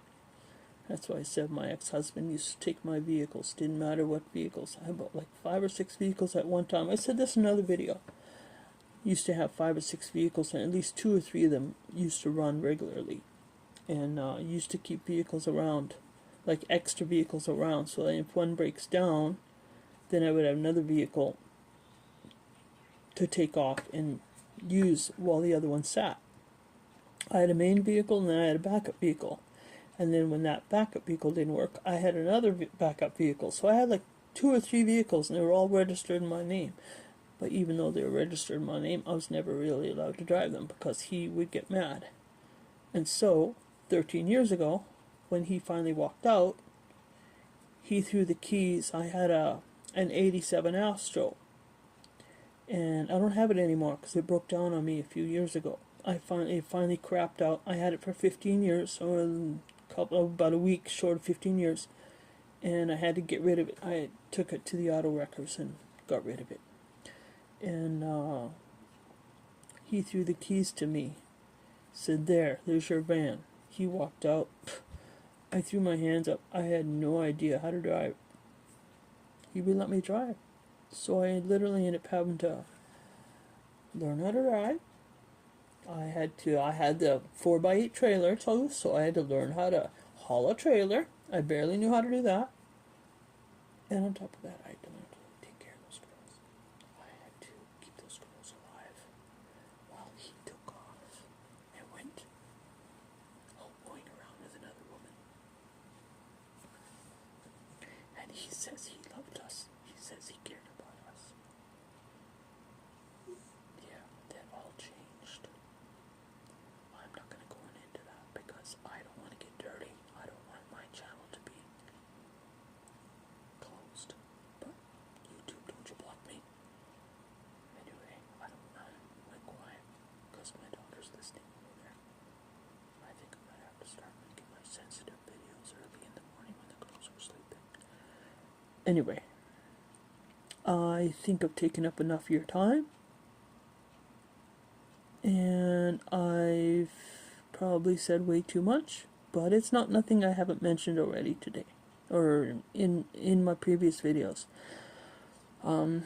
That's why I said my ex-husband used to take my vehicles. Didn't matter what vehicles. I bought like 5 or 6 vehicles at one time. I said this in another video. Used to have 5 or 6 vehicles, and at least 2 or 3 of them used to run regularly. And used to keep vehicles around, like extra vehicles around, so that if one breaks down, then I would have another vehicle to take off and use while the other one sat. I had a main vehicle and then I had a backup vehicle. And then when that backup vehicle didn't work, I had another backup vehicle. So I had like 2 or 3 vehicles and they were all registered in my name. But even though they were registered in my name, I was never really allowed to drive them because he would get mad. And so, 13 years ago, when he finally walked out, he threw the keys. I had an 87 Astro. And I don't have it anymore because it broke down on me a few years ago. It finally crapped out. I had it for 15 years, or about a week short of 15 years. And I had to get rid of it. I took it to the auto wreckers and got rid of it. And he threw the keys to me. Said, there's your van. He walked out. I threw my hands up. I had no idea how to drive. He would let me drive. So I literally ended up having to learn how to drive. I had the 4x8 trailer too, so I had to learn how to haul a trailer. I barely knew how to do that. And on top of that, I had to learn to take care of those girls. I had to keep those girls alive while he took off and went going around with another woman. And he says he loved us. He says he cared about us. Yeah, that all changed. I'm not going to go into that because I don't want to get dirty. I don't want my channel to be closed. But YouTube, don't you block me. Anyway, I went quiet because my daughter's listening over there. I think I'm going to have to start making my sensitive videos early in the morning when the girls are sleeping. Anyway, I think I've taken up enough of your time. And I've probably said way too much, but it's nothing I haven't mentioned already today, or in my previous videos. But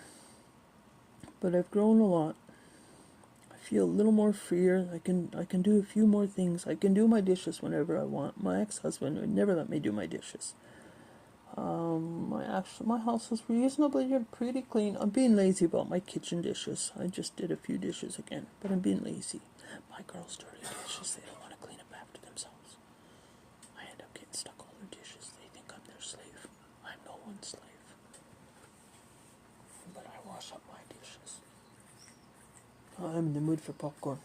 I've grown a lot. I feel a little more freer. I can do a few more things. I can do my dishes whenever I want. My ex-husband would never let me do my dishes. My house is reasonably pretty clean. I'm being lazy about my kitchen dishes. I just did a few dishes again, but I'm being lazy. My girls dirty dishes. They don't want to clean up after themselves. I end up getting stuck all their dishes. They think I'm their slave. I'm no one's slave. But I wash up my dishes. I'm in the mood for popcorn.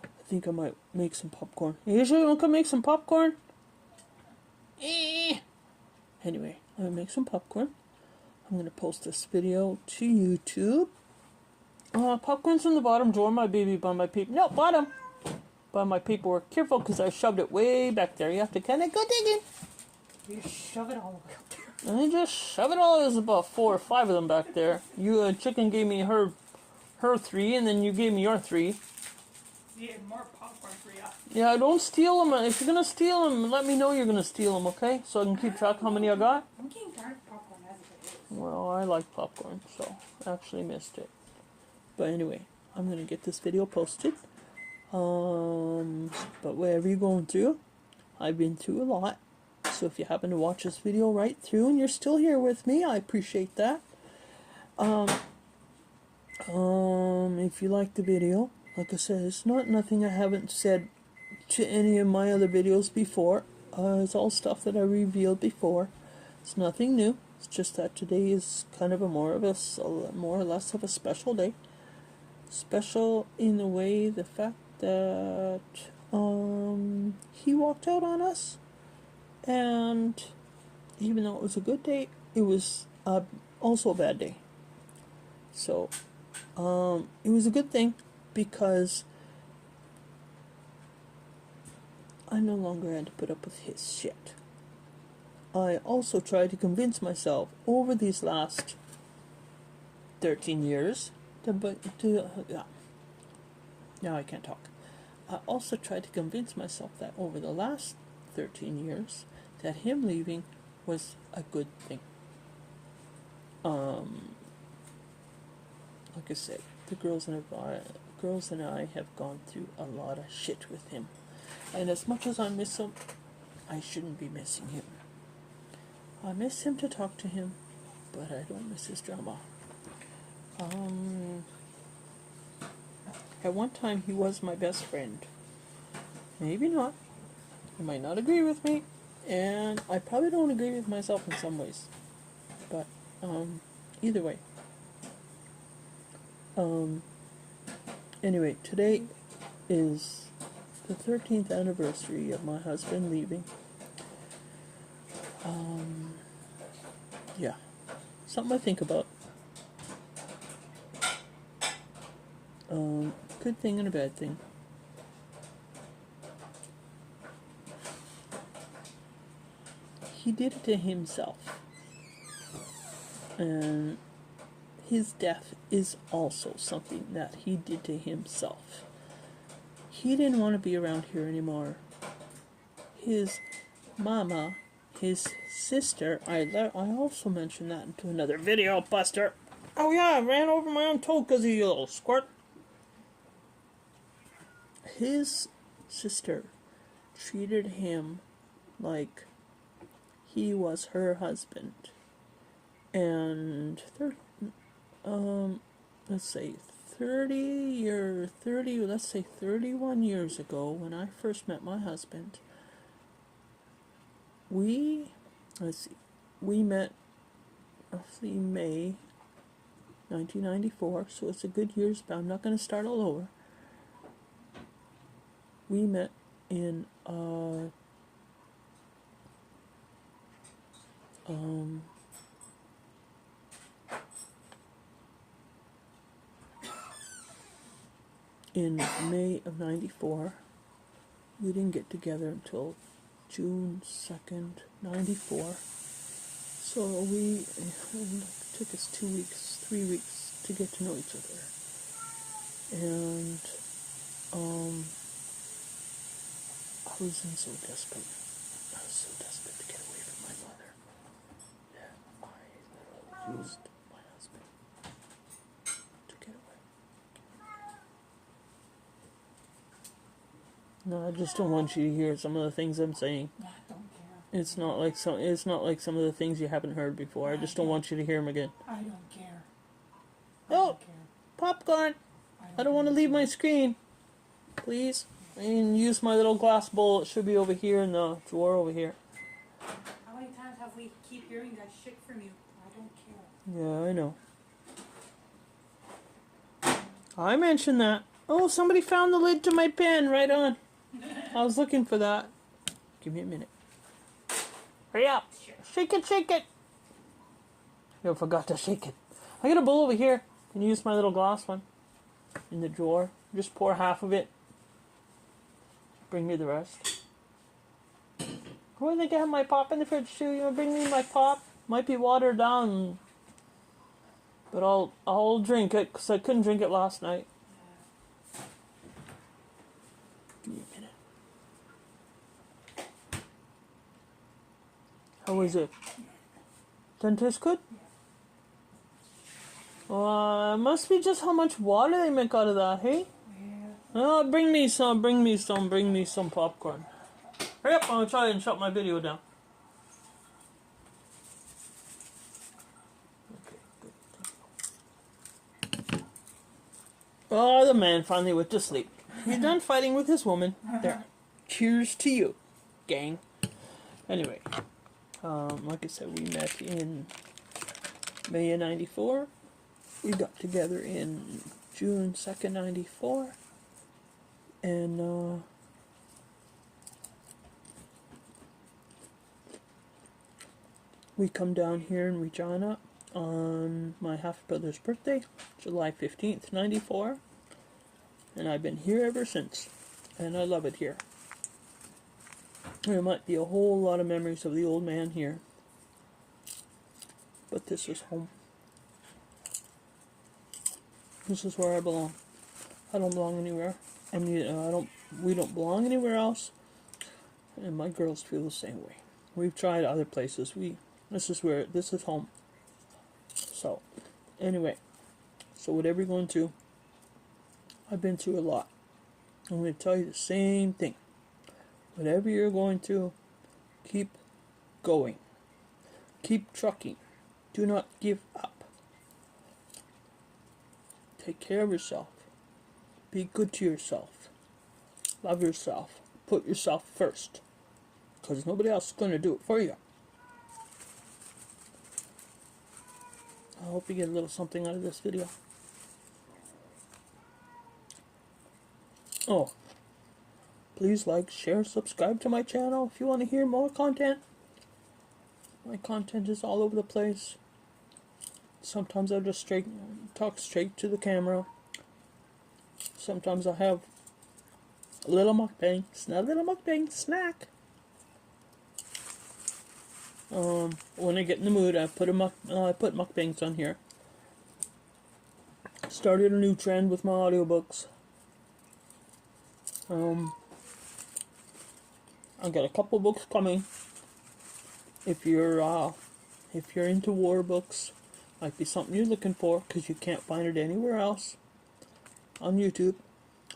I think I might make some popcorn. You usually want to make some popcorn? Anyway, I'm going to make some popcorn. I'm going to post this video to YouTube. Popcorn's in the bottom drawer, my baby, by my paper. No, bottom! By my paperwork. Careful, because I shoved it way back there. You have to kind of go digging. You shove it all the way up there. And I just shove it all. There's about 4 or 5 of them back there. You, Chicken gave me her 3, and then you gave me your 3. Yeah, more popcorn for you. Yeah, don't steal them. If you're going to steal them, let me know you're going to steal them, okay? So I can keep track how many I got. I'm getting tired of popcorn as it is. Well, I like popcorn, so I actually missed it. But anyway, I'm going to get this video posted. But whatever you're going through, I've been through a lot. So if you happen to watch this video right through and you're still here with me, I appreciate that. If you like the video, like I said, it's nothing I haven't said to any of my other videos before. It's all stuff that I revealed before. It's nothing new. It's just that today is kind of more or less of a special day. Special in the way the fact that he walked out on us, and even though it was a good day, it was also a bad day. So it was a good thing because I no longer had to put up with his shit. I also tried to convince myself over these last 13 years now I can't talk. I also tried to convince myself that over the last 13 years that him leaving was a good thing. Like I said, the girls and I have gone through a lot of shit with him. And as much as I miss him, I shouldn't be missing him. I miss him to talk to him, but I don't miss his drama. At one time, he was my best friend. Maybe not. He might not agree with me, and I probably don't agree with myself in some ways. But, either way. Anyway, today is the 13th anniversary of my husband leaving. Yeah. Something I think about. Good thing and a bad thing. He did it to himself. And his death is also something that he did to himself. He didn't want to be around here anymore. His mama, his sister, I also mentioned that into another video, Buster. Oh yeah, I ran over my own toe because of you, little squirt. His sister treated him like he was her husband. And let's say 31 years ago, when I first met my husband, we met roughly May 1994, so it's a good year's, but I'm not going to start all over. We met in in May of 94. We didn't get together until June 2nd, 94. So it took us 3 weeks to get to know each other. And I was so desperate. I was so desperate to get away from my mother that I used my husband to get away. No, I just don't want you to hear some of the things I'm saying. I don't care. It's not like some of the things you haven't heard before. I just don't want you to hear them again. I don't care. Oh, popcorn! I don't want to leave my screen. Please. I can use my little glass bowl. It should be over here in the drawer over here. How many times have we keep hearing that shit from you? I don't care. Yeah, I know. I mentioned that. Oh, somebody found the lid to my pen. Right on. I was looking for that. Give me a minute. Hurry up. Shake it, shake it. I forgot to shake it. I got a bowl over here. Can you use my little glass one? In the drawer. Just pour half of it. Bring me the rest. Oh, I think I have my pop in the fridge too. You want to bring me my pop? Might be watered down. But I'll drink it because I couldn't drink it last night. Give me a minute. How is it? Doesn't taste good? Must be just how much water they make out of that, hey? Yeah. Oh, bring me some popcorn. Hurry up, I'm gonna try and shut my video down. Okay, good. Oh, the man finally went to sleep. He's done fighting with his woman. There. Cheers to you, gang. Anyway, like I said, we met in May of 94. We got together in June 2nd, 94. And, we come down here in Regina on my half-brother's birthday, July 15th, 94. And I've been here ever since. And I love it here. There might be a whole lot of memories of the old man here. But this is home. This is where I belong. I don't belong anywhere. And we don't belong anywhere else. And my girls feel the same way. We've tried other places. This is home. So, anyway. So whatever you're going through, I've been through a lot. I'm going to tell you the same thing. Whatever you're going through, keep going. Keep trucking. Do not give up. Take care of yourself. Be good to yourself. Love yourself. Put yourself first. Because nobody else is going to do it for you. I hope you get a little something out of this video. Oh, please like, share, subscribe to my channel if you want to hear more content. My content is all over the place. Sometimes I just talk straight to the camera. Sometimes I have a little mukbang. It's not a little mukbang, snack. When I get in the mood, I put mukbangs on here. Started a new trend with my audiobooks. I got a couple books coming. If you're into war books, might be something you're looking for because you can't find it anywhere else on YouTube.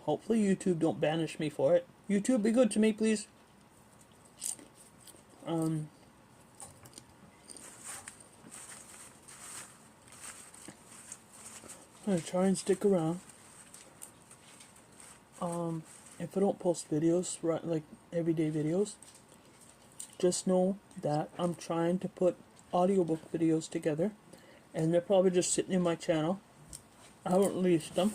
Hopefully YouTube don't banish me for it. YouTube, be good to me, please. I'm gonna try and stick around. If I don't post videos, right, like everyday videos, just know that I'm trying to put audiobook videos together, and they're probably just sitting in my channel. I haven't released them,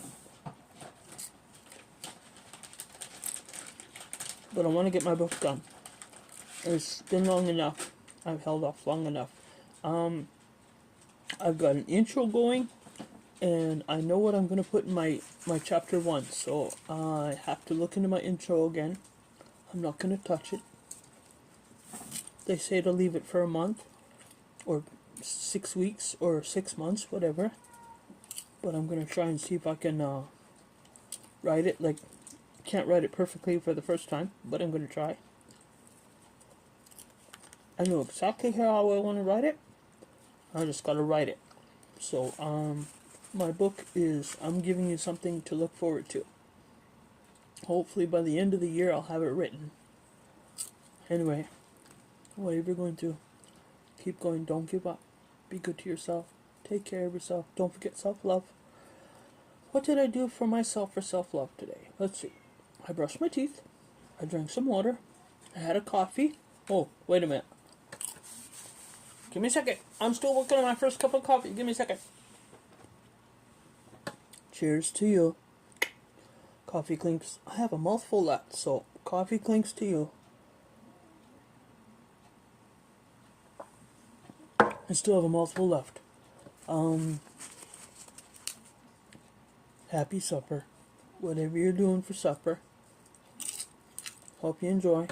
but I want to get my book done. It's been long enough. I've held off long enough. I've got an intro going, and I know what I'm going to put in my chapter 1, so I have to look into my intro again. I'm not going to touch it. They say to leave it for a month, or 6 weeks, or 6 months, whatever. But I'm going to try and see if I can write it. Like, can't write it perfectly for the first time, but I'm going to try. I know exactly how I want to write it. I just got to write it. So, my book is, I'm giving you something to look forward to. Hopefully by the end of the year I'll have it written. Anyway, whatever you're going through, keep going, don't give up. Be good to yourself. Take care of yourself. Don't forget self-love. What did I do for myself for self-love today? Let's see. I brushed my teeth. I drank some water. I had a coffee. Oh, wait a minute. Give me a second. I'm still working on my first cup of coffee. Give me a second. Cheers to you. Coffee clinks. I have a mouthful left, so coffee clinks to you. I still have a mouthful left. Happy supper. Whatever you're doing for supper. Hope you enjoy.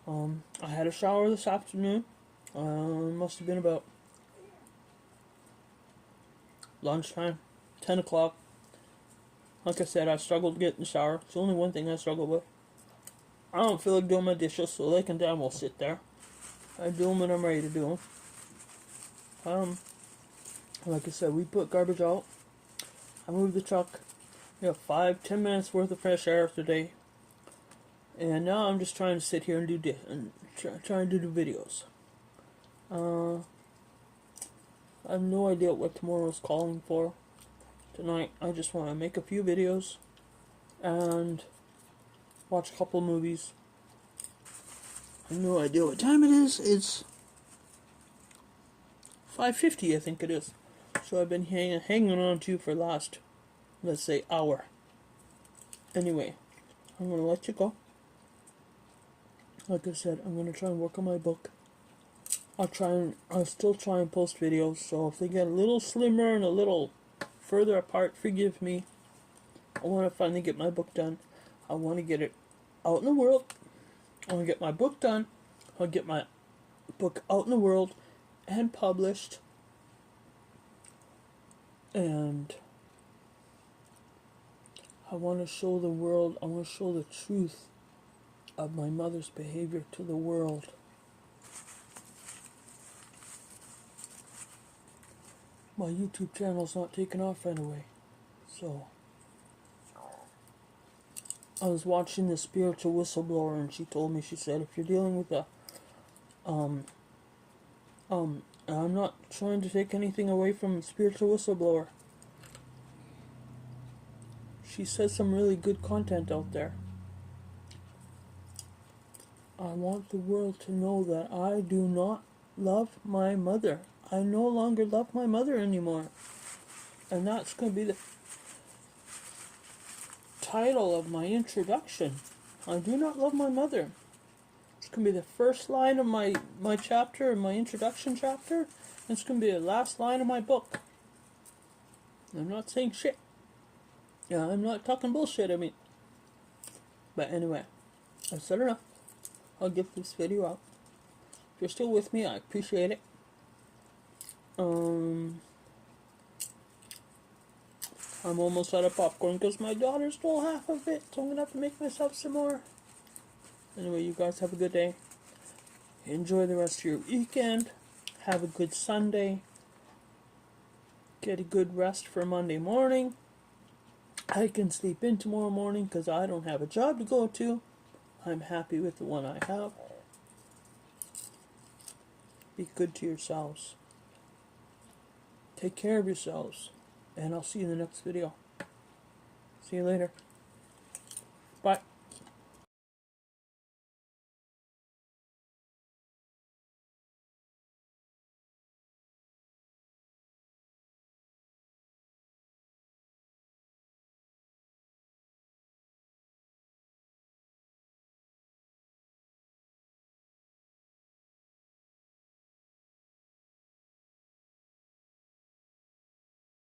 I had a shower this afternoon. Must have been about lunchtime, 10 o'clock. Like I said, I struggled to get in the shower. It's the only one thing I struggle with. I don't feel like doing my dishes, so they can damn well sit there. I do them when I'm ready to do them. Like I said, we put garbage out. I moved the truck. We have 5-10 minutes worth of fresh air today. And now I'm just trying to sit here and do trying to do videos. I have no idea what tomorrow's calling for. Tonight, I just want to make a few videos and watch a couple movies. I have no idea what time it is. It's 5:50, I think it is. So I've been hanging on to for the last, let's say, hour. Anyway, I'm going to let you go. Like I said, I'm going to try and work on my book. I'll still try and post videos, so if they get a little slimmer and a little further apart, forgive me. I want to finally get my book done. I want to get it out in the world. I want to get my book done. I want to get my book out in the world and published. And I want to show the world, I want to show the truth of my mother's behavior to the world. My YouTube channel's not taking off anyway. So I was watching the spiritual whistleblower, and she told me, she said, if you're dealing with a I'm not trying to take anything away from Spiritual Whistleblower. She says some really good content out there. I want the world to know that I do not love my mother. I no longer love my mother anymore. And that's going to be the title of my introduction. I do not love my mother. It's going to be the first line of my chapter, my introduction chapter. And it's going to be the last line of my book. I'm not saying shit. Yeah, I'm not talking bullshit, I mean. But anyway, I've said enough. I'll get this video out. If you're still with me, I appreciate it. I'm almost out of popcorn because my daughter stole half of it, so I'm gonna have to make myself some more. Anyway, you guys have a good day. Enjoy the rest of your weekend. Have a good Sunday. Get a good rest for Monday morning. I can sleep in tomorrow morning because I don't have a job to go to. I'm happy with the one I have. Be good to yourselves. Take care of yourselves. And I'll see you in the next video. See you later. Bye.